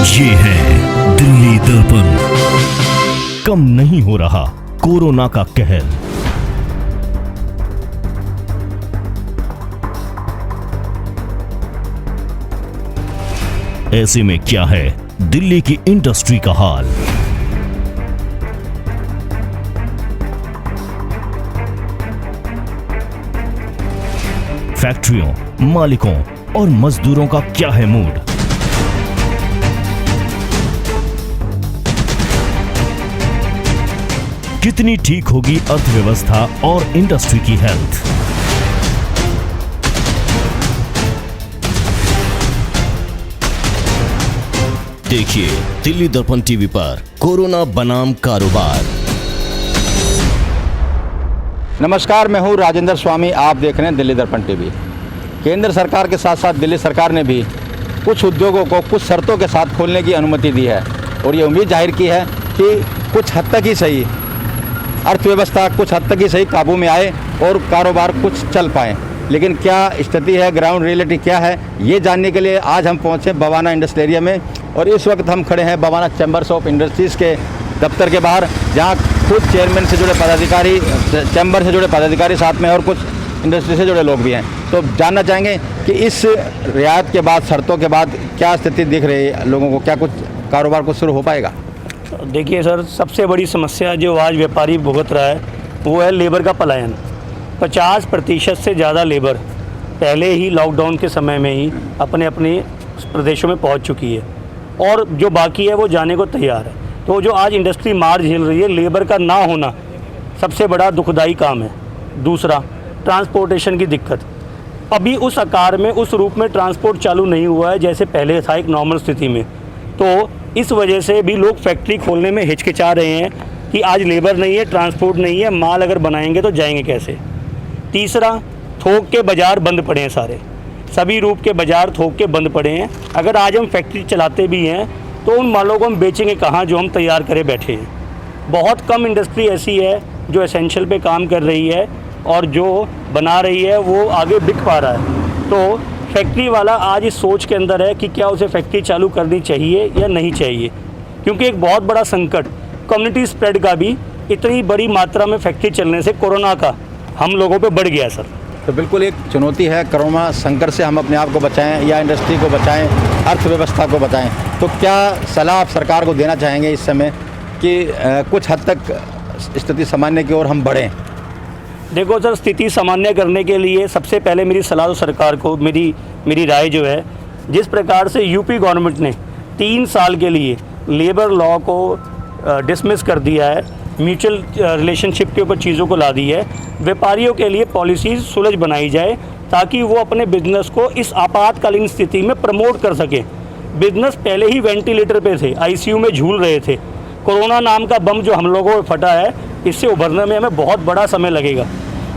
ये है दिल्ली दर्पण। कम नहीं हो रहा कोरोना का कहर। ऐसे में क्या है दिल्ली की इंडस्ट्री का हाल। फैक्ट्रियों, मालिकों और मजदूरों का क्या है मूड। कितनी ठीक होगी अर्थव्यवस्था और इंडस्ट्री की हेल्थ। देखिए दिल्ली दर्पण टीवी पर कोरोना बनाम कारोबार। नमस्कार, मैं हूं राजेंद्र स्वामी। आप देख रहे हैं दिल्ली दर्पण टीवी। केंद्र सरकार के साथ साथ दिल्ली सरकार ने भी कुछ उद्योगों को कुछ शर्तों के साथ खोलने की अनुमति दी है और ये उम्मीद जाहिर की है कि कुछ हद तक ही सही अर्थव्यवस्था कुछ हद तक ही सही काबू में आए और कारोबार कुछ चल पाए। लेकिन क्या स्थिति है, ग्राउंड रियलिटी क्या है, ये जानने के लिए आज हम पहुंचे बवाना इंडस्ट्रियल एरिया में और इस वक्त हम खड़े हैं बवाना चैम्बर्स ऑफ इंडस्ट्रीज़ के दफ्तर के बाहर, जहां खुद चेयरमैन से जुड़े पदाधिकारी, चैम्बर से जुड़े पदाधिकारी साथ में और कुछ इंडस्ट्री से जुड़े लोग भी हैं। तो जानना चाहेंगे कि इस रियायत के बाद, शर्तों के बाद क्या स्थिति दिख रही है लोगों को, क्या कुछ कारोबार को शुरू हो पाएगा? देखिए सर, सबसे बड़ी समस्या जो आज व्यापारी भुगत रहा है वो है लेबर का पलायन। 50% से ज़्यादा लेबर पहले ही लॉकडाउन के समय में ही अपने अपने प्रदेशों में पहुंच चुकी है और जो बाकी है वो जाने को तैयार है। तो जो आज इंडस्ट्री मार झेल रही है, लेबर का ना होना सबसे बड़ा दुखदाई काम है। दूसरा, ट्रांसपोर्टेशन की दिक्कत। अभी उस आकार में, उस रूप में ट्रांसपोर्ट चालू नहीं हुआ है जैसे पहले था एक नॉर्मल स्थिति में। तो इस वजह से भी लोग फैक्ट्री खोलने में हिचकिचा रहे हैं कि आज लेबर नहीं है, ट्रांसपोर्ट नहीं है, माल अगर बनाएंगे तो जाएंगे कैसे। तीसरा, थोक के बाज़ार बंद पड़े हैं, सारे सभी रूप के बाज़ार थोक के बंद पड़े हैं। अगर आज हम फैक्ट्री चलाते भी हैं तो उन मालों को हम बेचेंगे कहाँ जो हम तैयार करे बैठे हैं। बहुत कम इंडस्ट्री ऐसी है जो एसेंशियल पे काम कर रही है और जो बना रही है वो आगे बिक पा रहा है। तो फैक्ट्री वाला आज इस सोच के अंदर है कि क्या उसे फैक्ट्री चालू करनी चाहिए या नहीं चाहिए, क्योंकि एक बहुत बड़ा संकट कम्युनिटी स्प्रेड का भी इतनी बड़ी मात्रा में फैक्ट्री चलने से कोरोना का हम लोगों पे बढ़ गया सर। तो बिल्कुल एक चुनौती है, कोरोना संकट से हम अपने आप को बचाएं या इंडस्ट्री को बचाएं, अर्थव्यवस्था को बचाएं। तो क्या सलाह आप सरकार को देना चाहेंगे इस समय कि कुछ हद तक स्थिति सामान्य की ओर हम बढ़ें? देखो सर, स्थिति सामान्य करने के लिए सबसे पहले मेरी सलाह तो सरकार को, मेरी राय जो है, जिस प्रकार से यूपी गवर्नमेंट ने 3 साल के लिए लेबर लॉ को डिसमिस कर दिया है, म्यूचुअल रिलेशनशिप के ऊपर चीज़ों को ला दी है, व्यापारियों के लिए पॉलिसीज़ सुलझ बनाई जाए ताकि वो अपने बिजनेस को इस आपातकालीन स्थिति में प्रमोट कर सकें। बिजनेस पहले ही वेंटिलेटर पे थे, आईसीयू में झूल रहे थे। कोरोना नाम का बम जो हम लोगों को फटा है, इससे उभरने में हमें बहुत बड़ा समय लगेगा।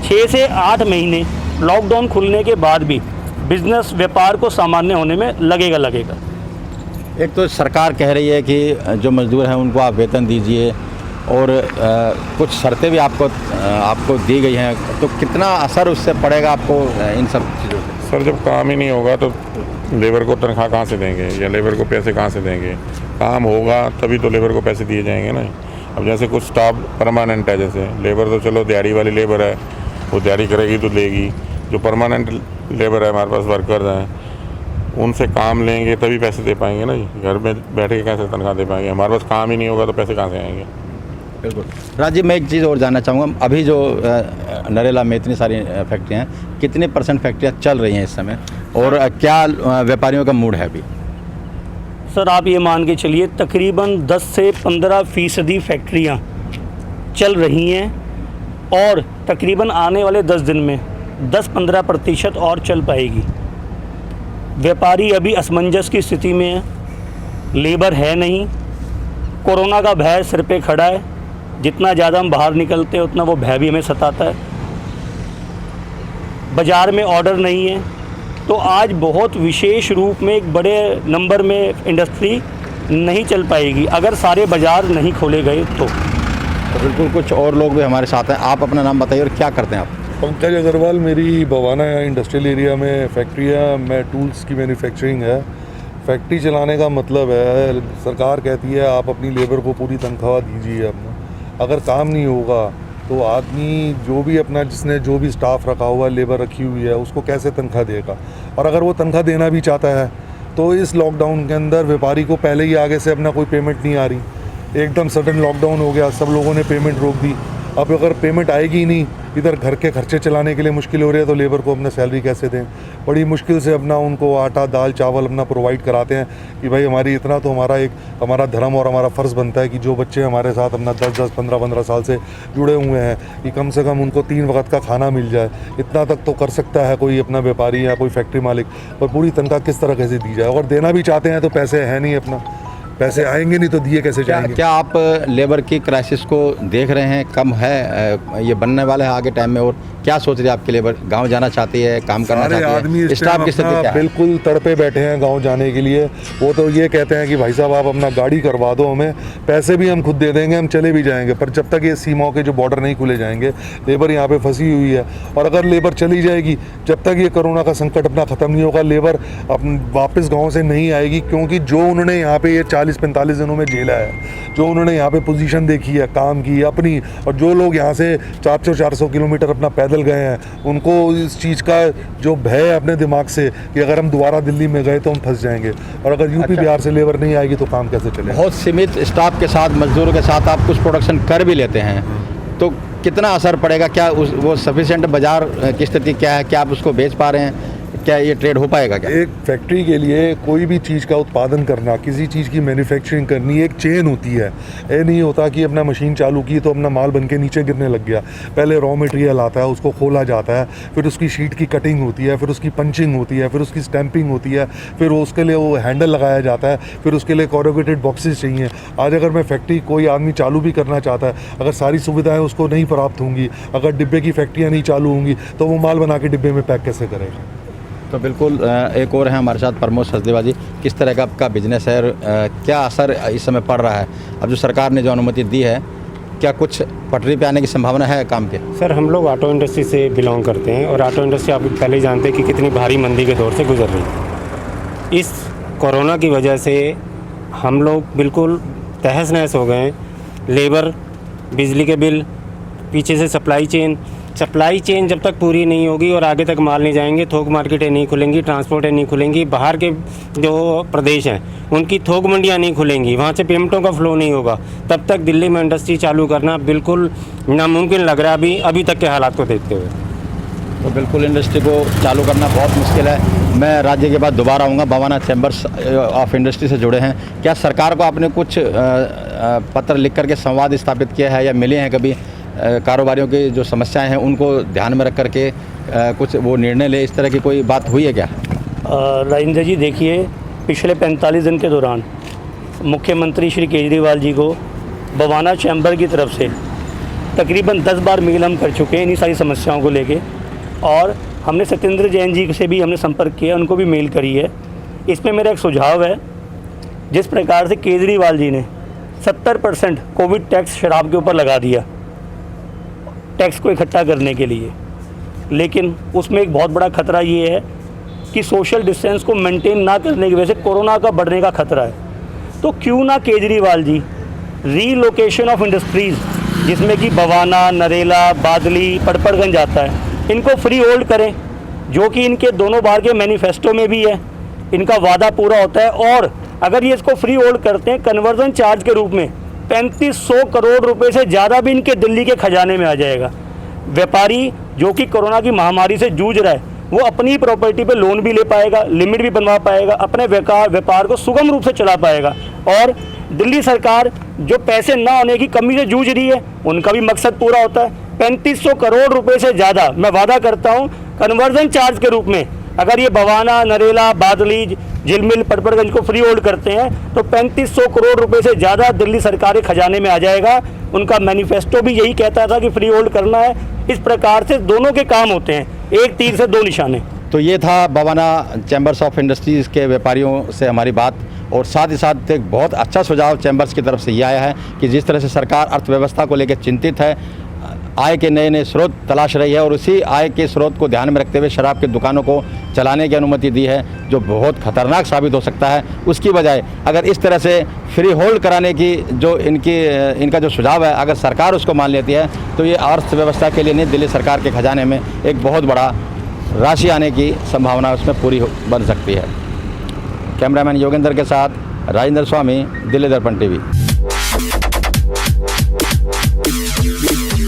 6 से 8 महीने लॉकडाउन खुलने के बाद भी बिजनेस, व्यापार को सामान्य होने में लगेगा। एक तो सरकार कह रही है कि जो मजदूर हैं उनको आप वेतन दीजिए और कुछ शर्तें भी आपको दी गई हैं, तो कितना असर उससे पड़ेगा आपको इन सब चीज़ों से? सर, जब काम ही नहीं होगा तो लेबर को तनख्वाह कहाँ से देंगे या लेबर को पैसे कहाँ से देंगे? काम होगा तभी तो लेबर को पैसे दिए जाएंगे ना। अब जैसे कुछ स्टाफ परमानेंट है, जैसे लेबर तो चलो दिहाड़ी वाली लेबर है, वो दिहाड़ी करेगी तो लेगी। जो परमानेंट लेबर है, हमारे पास वर्कर हैं, उनसे काम लेंगे तभी पैसे दे पाएंगे ना जी। घर में बैठ के कैसे तनख्वाह दे पाएंगे? हमारे पास काम ही नहीं होगा तो पैसे कहाँ से आएंगे? बिल्कुल। राजीव, मैं एक चीज़ और जानना चाहूँगा, अभी जो नरेला में इतनी सारी फैक्ट्रियाँ हैं, कितने % फैक्ट्रियाँ चल रही हैं इस समय और क्या व्यापारियों का मूड है अभी? सर, आप ये मान के चलिए तकरीबन 10 से 15% फैक्ट्रियाँ चल रही हैं और तकरीबन आने वाले 10 दिन में 10-15% और चल पाएगी। व्यापारी अभी असमंजस की स्थिति में है, लेबर है नहीं, कोरोना का भय सिर पे खड़ा है। जितना ज़्यादा हम बाहर निकलते हैं उतना वो भय भी हमें सताता है। बाज़ार में ऑर्डर नहीं है, तो आज बहुत विशेष रूप में एक बड़े नंबर में इंडस्ट्री नहीं चल पाएगी अगर सारे बाज़ार नहीं खोले गए तो बिल्कुल। कुछ और लोग भी हमारे साथ हैं। आप अपना नाम बताइए और क्या करते हैं आप? पंकज अग्रवाल, मेरी बवाना इंडस्ट्रियल एरिया में फैक्ट्री है। मैं टूल्स की मैन्युफैक्चरिंग है, फैक्ट्री चलाने का मतलब है, सरकार कहती है आप अपनी लेबर को पूरी तनख्वाह दीजिए अपना, अगर काम नहीं होगा तो आदमी जो भी अपना जिसने जो भी स्टाफ रखा हुआ है, लेबर रखी हुई है, उसको कैसे तनख्वाह देगा। और अगर वो तनख्वाह देना भी चाहता है तो इस लॉकडाउन के अंदर व्यापारी को पहले ही आगे से अपना कोई पेमेंट नहीं आ रही, एकदम सडन लॉकडाउन हो गया, सब लोगों ने पेमेंट रोक दी। अब अगर पेमेंट आएगी ही नहीं, इधर घर के खर्चे चलाने के लिए मुश्किल हो रही है, तो लेबर को अपना सैलरी कैसे दें। बड़ी मुश्किल से अपना उनको आटा दाल चावल अपना प्रोवाइड कराते हैं कि भाई हमारी इतना तो हमारा धर्म और हमारा फ़र्ज़ बनता है कि जो बच्चे हमारे साथ अपना 10-10 15-15 साल से जुड़े हुए हैं कि कम से कम उनको 3 वक्त का खाना मिल जाए। इतना तक तो कर सकता है कोई अपना व्यापारी या कोई फैक्ट्री मालिक, पर पूरी तनख्वाह किस तरह कैसे दी जाए। और देना भी चाहते हैं तो पैसे है नहीं, अपना पैसे आएंगे नहीं तो दिए कैसे जाएंगे। क्या आप लेबर की क्राइसिस को देख रहे हैं, कम है, ये बनने वाला है आगे टाइम में, और क्या सोच रही है आपकी लेबर? गांव जाना चाहती है, काम करना चाहती आदमी है, स्टाफ की स्थिति क्या है? बिल्कुल तड़पे बैठे हैं गांव जाने के लिए। वो तो ये कहते हैं कि भाई साहब आप अपना गाड़ी करवा दो, हमें पैसे भी हम खुद दे देंगे, हम चले भी जाएंगे, पर जब तक ये सीमाओं के जो बॉर्डर नहीं खुले जाएंगे लेबर यहाँ पे फंसी हुई है। और अगर लेबर चली जाएगी, जब तक ये कोरोना का संकट अपना ख़त्म नहीं होगा, लेबर वापस गाँव से नहीं आएगी। क्योंकि जो उन्होंने यहाँ पे ये 40-45 दिनों में झेला है, जो उन्होंने यहाँ पे पोजीशन देखी है, काम की अपनी, और जो लोग यहाँ से 400-400 किलोमीटर अपना पैदल गए हैं, उनको इस चीज़ का जो भय है अपने दिमाग से कि अगर हम दोबारा दिल्ली में गए तो हम फंस जाएंगे, और अगर यूपी बिहार से लेबर नहीं आएगी तो काम कैसे चलेगा। बहुत सीमित स्टाफ के साथ, मजदूरों के साथ आप कुछ प्रोडक्शन कर भी लेते हैं, तो कितना असर पड़ेगा? क्या वो सफिशिएंट बाजार की स्थिति क्या है? क्या आप उसको बेच पा रहे हैं? क्या ये ट्रेड हो पाएगा क्या? एक फैक्ट्री के लिए कोई भी चीज़ का उत्पादन करना, किसी चीज़ की मैन्युफैक्चरिंग करनी, एक चेन होती है। ये नहीं होता कि अपना मशीन चालू की तो अपना माल बन के नीचे गिरने लग गया। पहले रॉ मटेरियल आता है, उसको खोला जाता है, फिर उसकी शीट की कटिंग होती है, फिर उसकी पंचिंग होती है, फिर उसकी स्टैंपिंग होती है, फिर उसके लिए वो हैंडल लगाया जाता है, फिर उसके लिए कोरोगेटेड बॉक्सेस चाहिए। आज अगर मैं फैक्ट्री कोई आदमी चालू भी करना चाहता है, अगर सारी सुविधाएँ उसको नहीं प्राप्त होंगी, अगर डिब्बे की फैक्ट्रियाँ नहीं चालू होंगी, तो वो माल बना के डिब्बे में पैक कैसे करेगा। तो बिल्कुल एक और है हमारे साथ प्रमोद सचदेवा जी। किस तरह का आपका बिजनेस है और क्या असर इस समय पड़ रहा है? अब जो सरकार ने जो अनुमति दी है, क्या कुछ पटरी पे आने की संभावना है काम के? सर हम लोग ऑटो इंडस्ट्री से बिलोंग करते हैं, और ऑटो इंडस्ट्री आप पहले ही जानते हैं कि कितनी भारी मंदी के दौर से गुजर रही है। इस कोरोना की वजह से हम लोग बिल्कुल तहस नहस हो गए हैं। लेबर, बिजली के बिल, पीछे से सप्लाई चेन जब तक पूरी नहीं होगी और आगे तक माल नहीं जाएंगे, थोक मार्केटें नहीं खुलेंगी, ट्रांसपोर्टें नहीं खुलेंगी, बाहर के जो प्रदेश हैं उनकी थोक मंडियां नहीं खुलेंगी, वहाँ से पेमेंटों का फ्लो नहीं होगा, तब तक दिल्ली में इंडस्ट्री चालू करना बिल्कुल नामुमकिन लग रहा है अभी तक के हालात को देखते हुए। तो बिल्कुल इंडस्ट्री को चालू करना बहुत मुश्किल है। मैं राज्य के बाद दोबारा आऊँगा, बवाना चैम्बर्स ऑफ इंडस्ट्री से जुड़े हैं, क्या सरकार को आपने कुछ पत्र लिख करके संवाद स्थापित किया है या मिले हैं कभी? कारोबारियों की जो समस्याएं हैं उनको ध्यान में रख करके कुछ वो निर्णय ले, इस तरह की कोई बात हुई है क्या? राजेंद्र जी देखिए, पिछले 45 दिन के दौरान मुख्यमंत्री श्री केजरीवाल जी को बवाना चैम्बर की तरफ से तकरीबन 10 बार मेल हम कर चुके हैं इन्हीं सारी समस्याओं को लेके, और हमने सत्येंद्र जैन जी से भी हमने संपर्क किया, उनको भी मेल करी है। इसमें मेरा एक सुझाव है, जिस प्रकार से केजरीवाल जी ने 70% कोविड टैक्स शराब के ऊपर लगा दिया टैक्स को इकट्ठा करने के लिए, लेकिन उसमें एक बहुत बड़ा खतरा ये है कि सोशल डिस्टेंस को मेंटेन ना करने की वजह से कोरोना का बढ़ने का खतरा है। तो क्यों ना Kejriwal ji relocation of industries, जिसमें कि बवाना, नरेला, बादली, पड़पड़गंज आता है, इनको फ्री होल्ड करें, जो कि इनके दोनों बार के मैनिफेस्टो में भी है, इनका वादा पूरा होता है। और अगर ये इसको फ्री होल्ड करते हैं कन्वर्जन चार्ज के रूप में 3500 करोड़ रुपए से ज़्यादा भी इनके दिल्ली के खजाने में आ जाएगा। व्यापारी जो कि कोरोना की महामारी से जूझ रहा है, वो अपनी प्रॉपर्टी पे लोन भी ले पाएगा, लिमिट भी बनवा पाएगा, अपने व्यापार को सुगम रूप से चला पाएगा। और दिल्ली सरकार जो पैसे ना होने की कमी से जूझ रही है, उनका भी मकसद पूरा होता है। 3500 करोड़ रुपए से ज़्यादा मैं वादा करता हूँ कन्वर्जन चार्ज के रूप में, अगर ये बवाना, नरेला, बादली, झिलमिल, पड़पड़गंज को फ्री होल्ड करते हैं तो 3500 करोड़ रुपए से ज़्यादा दिल्ली सरकार के खजाने में आ जाएगा। उनका मैनिफेस्टो भी यही कहता था कि फ्री होल्ड करना है। इस प्रकार से दोनों के काम होते हैं, एक तीर से दो निशाने। तो ये था बवाना चैम्बर्स ऑफ इंडस्ट्रीज़ के व्यापारियों से हमारी बात, और साथ ही साथ एक बहुत अच्छा सुझाव चैम्बर्स की तरफ से ये आया है कि जिस तरह से सरकार अर्थव्यवस्था को लेकर चिंतित है, आय के नए नए स्रोत तलाश रही है और उसी आय के स्रोत को ध्यान में रखते हुए शराब की दुकानों को चलाने की अनुमति दी है, जो बहुत खतरनाक साबित हो सकता है। उसकी बजाय अगर इस तरह से फ्री होल्ड कराने की जो इनका जो सुझाव है, अगर सरकार उसको मान लेती है तो ये अर्थव्यवस्था के लिए नहीं, दिल्ली सरकार के खजाने में एक बहुत बड़ा राशि आने की संभावना उसमें पूरी बन सकती है। कैमरामैन योगेंद्र के साथ राजेंद्र स्वामी, दिल्ली दर्पण टीवी।